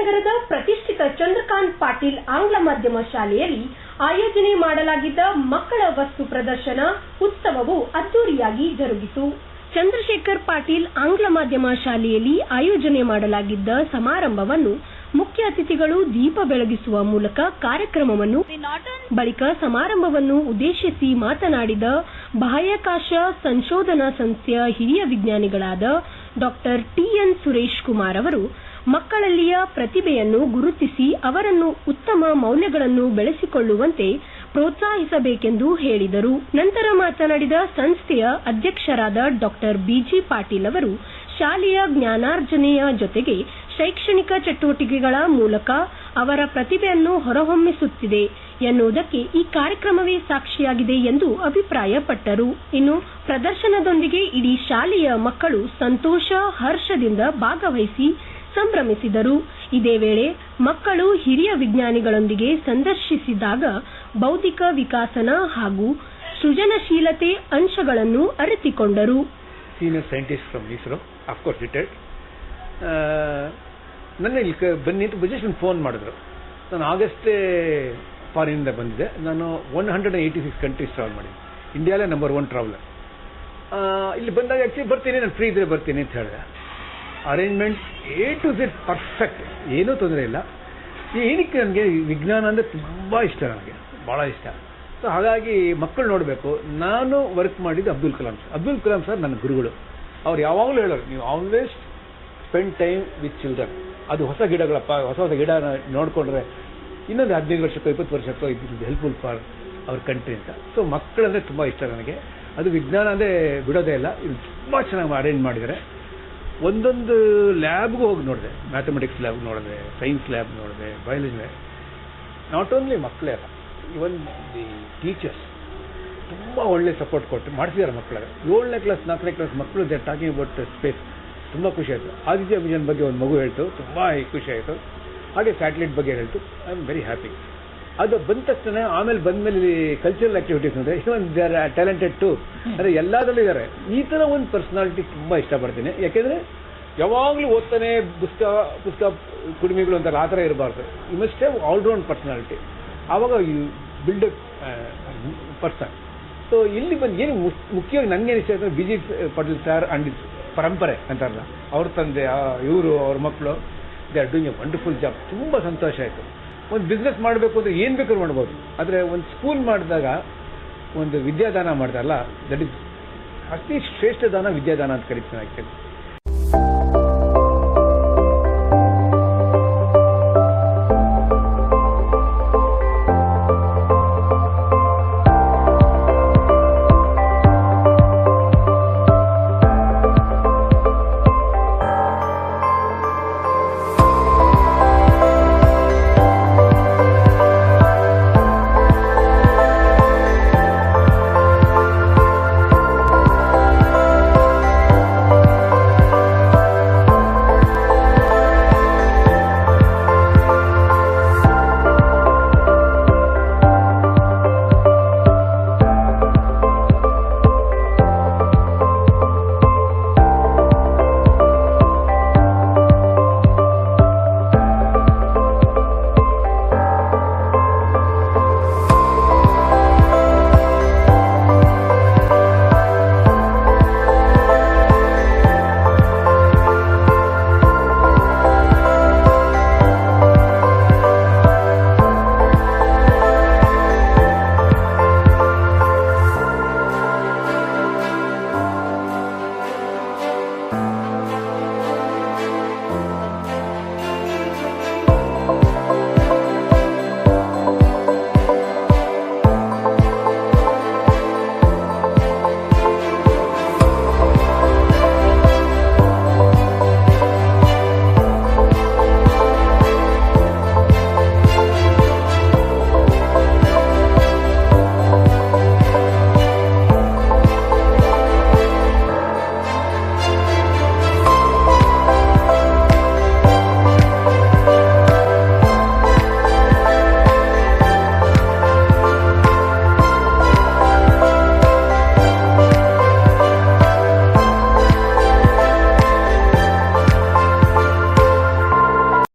ನಗರದ ಪ್ರತಿಷ್ಠಿತ ಚಂದ್ರಕಾಂತ್ ಪಾಟೀಲ್ ಆಂಗ್ಲ ಮಾಧ್ಯಮ ಶಾಲೆಯಲ್ಲಿ ಆಯೋಜನೆ ಮಾಡಲಾಗಿದ್ದ ಮಕ್ಕಳ ವಸ್ತು ಪ್ರದರ್ಶನ ಉತ್ಸವವು ಅದ್ದೂರಿಯಾಗಿ ಜರುಗಿತು. ಚಂದ್ರಶೇಖರ್ ಪಾಟೀಲ್ ಆಂಗ್ಲ ಮಾಧ್ಯಮ ಶಾಲೆಯಲ್ಲಿ ಆಯೋಜನೆ ಮಾಡಲಾಗಿದ್ದ ಸಮಾರಂಭವನ್ನು ಮುಖ್ಯ ಅತಿಥಿಗಳು ದೀಪ ಬೆಳಗಿಸುವ ಮೂಲಕ ಕಾರ್ಯಕ್ರಮವನ್ನು ಬಳಿಕ ಸಮಾರಂಭವನ್ನು ಉದ್ದೇಶಿಸಿ ಮಾತನಾಡಿದ ಬಾಹ್ಯಾಕಾಶ ಸಂಶೋಧನಾ ಸಂಸ್ಥೆಯ ಹಿರಿಯ ವಿಜ್ಞಾನಿಗಳಾದ ಡಾಕ್ಟರ್ ಟಿ.ಎನ್. ಸುರೇಶ್ ಕುಮಾರ್ ಅವರು ಮಕ್ಕಳಲ್ಲಿಯ ಪ್ರತಿಭೆಯನ್ನು ಗುರುತಿಸಿ ಅವರನ್ನು ಉತ್ತಮ ಮೌಲ್ಯಗಳನ್ನು ಬೆಳೆಸಿಕೊಳ್ಳುವಂತೆ ಪ್ರೋತ್ಸಾಹಿಸಬೇಕೆಂದು ಹೇಳಿದರು. ನಂತರ ಮಾತನಾಡಿದ ಸಂಸ್ಥೆಯ ಅಧ್ಯಕ್ಷರಾದ ಡಾಕ್ಟರ್ ಬಿ.ಜಿ. ಪಾಟೀಲ್ ಅವರು ಶಾಲೆಯ ಜ್ಞಾನಾರ್ಜನೆಯ ಜೊತೆಗೆ ಶೈಕ್ಷಣಿಕ ಚಟುವಟಿಕೆಗಳ ಮೂಲಕ ಅವರ ಪ್ರತಿಭೆಯನ್ನು ಹೊರಹೊಮ್ಮಿಸುತ್ತಿದೆ ಎನ್ನುವುದಕ್ಕೆ ಈ ಕಾರ್ಯಕ್ರಮವೇ ಸಾಕ್ಷಿಯಾಗಿದೆ ಎಂದು ಅಭಿಪ್ರಾಯಪಟ್ಟರು. ಇನ್ನು ಪ್ರದರ್ಶನದೊಂದಿಗೆ ಇಡೀ ಶಾಲೆಯ ಮಕ್ಕಳು ಸಂತೋಷ, ಹರ್ಷದಿಂದ ಭಾಗವಹಿಸಿ ಸಂಭ್ರಮಿಸಿದರು. ಇದೇ ವೇಳೆ ಮಕ್ಕಳು ಹಿರಿಯ ವಿಜ್ಞಾನಿಗಳೊಂದಿಗೆ ಸಂದರ್ಶಿಸಿದಾಗ ಬೌದ್ಧಿಕ ವಿಕಾಸನ ಹಾಗೂ ಸೃಜನಶೀಲತೆ ಅಂಶಗಳನ್ನು ಅರಿತುಕೊಂಡರು. Senior scientist from ISRO, of course retired. ನನ್ನ ಇಲ್ಲಿ ಬನ್ನಿ ಅಂತ ಜಸ್ಟ್ ಒಂದು ಫೋನ್ ಮಾಡಿದ್ರು. ನಾನು ಆಗಸ್ಟೇ ಫಾರಿನಿಂದ ಬಂದಿದ್ದೆ. ನಾನು 186 ಕಂಟ್ರೀಸ್ ಟ್ರಾವೆಲ್ ಮಾಡಿದ್ದೆ. ಇಂಡಿಯಾಲೇ ನಂಬರ್ 1 ಟ್ರಾವೆಲರ್. ಇಲ್ಲಿ ಬಂದಾಗ ಆ್ಯಕ್ಚುಲಿ ಬರ್ತೀನಿ, ನಾನು ಫ್ರೀ ಇದ್ರೆ ಬರ್ತೀನಿ ಅಂತ ಹೇಳಿದೆ. Arrangement A to Z perfect, ಏನೂ ತೊಂದರೆ ಇಲ್ಲ. ಏನಕ್ಕೆ ನನಗೆ ವಿಜ್ಞಾನ ಅಂದರೆ ತುಂಬ ಇಷ್ಟ, ನನಗೆ ಭಾಳ ಇಷ್ಟ. ಸೊ ಹಾಗಾಗಿ ಮಕ್ಕಳು ನೋಡಬೇಕು. ನಾನು ವರ್ಕ್ ಮಾಡಿದ್ದು ಅಬ್ದುಲ್ ಕಲಾಂ ಸರ್ ನನ್ನ ಗುರುಗಳು. ಅವ್ರು ಯಾವಾಗಲೂ ಹೇಳೋರು, ನೀವು always spend time with children. ಅದು ಹೊಸ ಗಿಡಗಳಪ್ಪ, ಹೊಸ ಗಿಡ ನೋಡಿಕೊಂಡ್ರೆ ಇನ್ನೊಂದು 15 ವರ್ಷಕ್ಕೋ 20 ವರ್ಷಕ್ಕೋ ಇದು ಹೆಲ್ಪ್ಫುಲ್ ಫಾರ್ ಅವ್ರ ಕಂಟ್ರಿ ಅಂತ. ಸೊ ಮಕ್ಕಳಂದರೆ ತುಂಬ ಇಷ್ಟ ನನಗೆ. ಅದು ವಿಜ್ಞಾನ ಅಂದರೆ ಬಿಡೋದೇ ಇಲ್ಲ. ಇದು ತುಂಬ ಚೆನ್ನಾಗಿ ಅರೇಂಜ್ ಮಾಡಿದ್ದಾರೆ. ಒಂದೊಂದು ಲ್ಯಾಬ್ಗೂ ಹೋಗಿ ನೋಡಿದೆ. ಮ್ಯಾಥಮೆಟಿಕ್ಸ್ ಲ್ಯಾಬ್ ನೋಡಿದೆ, ಸೈನ್ಸ್ ಲ್ಯಾಬ್ ನೋಡಿದೆ, ಬಯಾಲಜಿ ಲ್ಯಾಬ್. ನಾಟ್ ಓನ್ಲಿ ಮಕ್ಕಳೇ ಅಲ್ಲ, ಇವನ್ ದಿ ಟೀಚರ್ಸ್ ತುಂಬ ಒಳ್ಳೆ ಸಪೋರ್ಟ್ ಕೊಟ್ಟು ಮಾಡಿಸಿದ್ದಾರೆ ಮಕ್ಕಳಿಗೆ. 7ನೇ ಕ್ಲಾಸ್ 4ನೇ ಕ್ಲಾಸ್ ಮಕ್ಕಳು ದೇ ಟಾಕಿಂಗ್ ಅಬೌಟ್ ಸ್ಪೇಸ್. ತುಂಬ ಖುಷಿ ಆಯಿತು. ಆದಿತ್ಯ ಮಿಷನ್ ಬಗ್ಗೆ ಒಂದು ಮಗು ಹೇಳ್ತು, ತುಂಬ ಖುಷಿ ಆಯಿತು. ಹಾಗೆ ಸ್ಯಾಟಲೈಟ್ ಬಗ್ಗೆ ಹೇಳ್ತು. I am very happy. ಅದು ಬಂದ ತಕ್ಷಣ ಆಮೇಲೆ ಬಂದಮೇಲೆ ಕಲ್ಚರಲ್ ಆಕ್ಟಿವಿಟೀಸ್ ಅಂದರೆ even they are talented too, ಅಂದರೆ ಎಲ್ಲದರಲ್ಲೂ ಇದ್ದಾರೆ. ಈ ಥರ ಒಂದು ಪರ್ಸನಾಲಿಟಿ ತುಂಬ ಇಷ್ಟಪಡ್ತೀನಿ. ಯಾಕೆಂದರೆ ಯಾವಾಗಲೂ ಓದ್ತಾನೆ, ಪುಸ್ತಕ ಕುಡಿಮೆಗಳು ಅಂತಾರೆ, ಆ ಥರ ಇರಬಾರ್ದು. You must have all round personality. ಆವಾಗ ಯು ಬಿಲ್ಡ್ ಪರ್ಸನ್. ಸೊ ಇಲ್ಲಿ ಬಂದು ಏನು ಮುಖ್ಯವಾಗಿ ನನಗೆ ಇಷ್ಟ ಆಯ್ತು, ಬಿ.ಜಿ. ಪಾಟೀಲ್ ಸರ್ ಅಂಡ್ ಪರಂಪರೆ ಅಂತಾರಲ್ಲ, ಅವ್ರ ತಂದೆ, ಇವರು, ಅವ್ರ ಮಕ್ಕಳು, they are doing A wonderful job. ತುಂಬ ಸಂತೋಷ ಆಯಿತು. ಒಂದು ಬಿಸ್ನೆಸ್ ಮಾಡಬೇಕು ಅಂದರೆ ಏನು ಬೇಕಾದ್ರೂ ಮಾಡ್ಬೋದು. ಆದರೆ ಒಂದು ಸ್ಕೂಲ್ ಮಾಡಿದಾಗ, ಒಂದು ವಿದ್ಯಾದಾನ ಮಾಡ್ತಾರಲ್ಲ, ದಟ್ ಈಸ್ ಅತಿ ಶ್ರೇಷ್ಠ ದಾನ ವಿದ್ಯಾದಾನ ಅಂತ ಕರಿತೀನಿ ಆ್ಯಕ್ಚುಲಿ.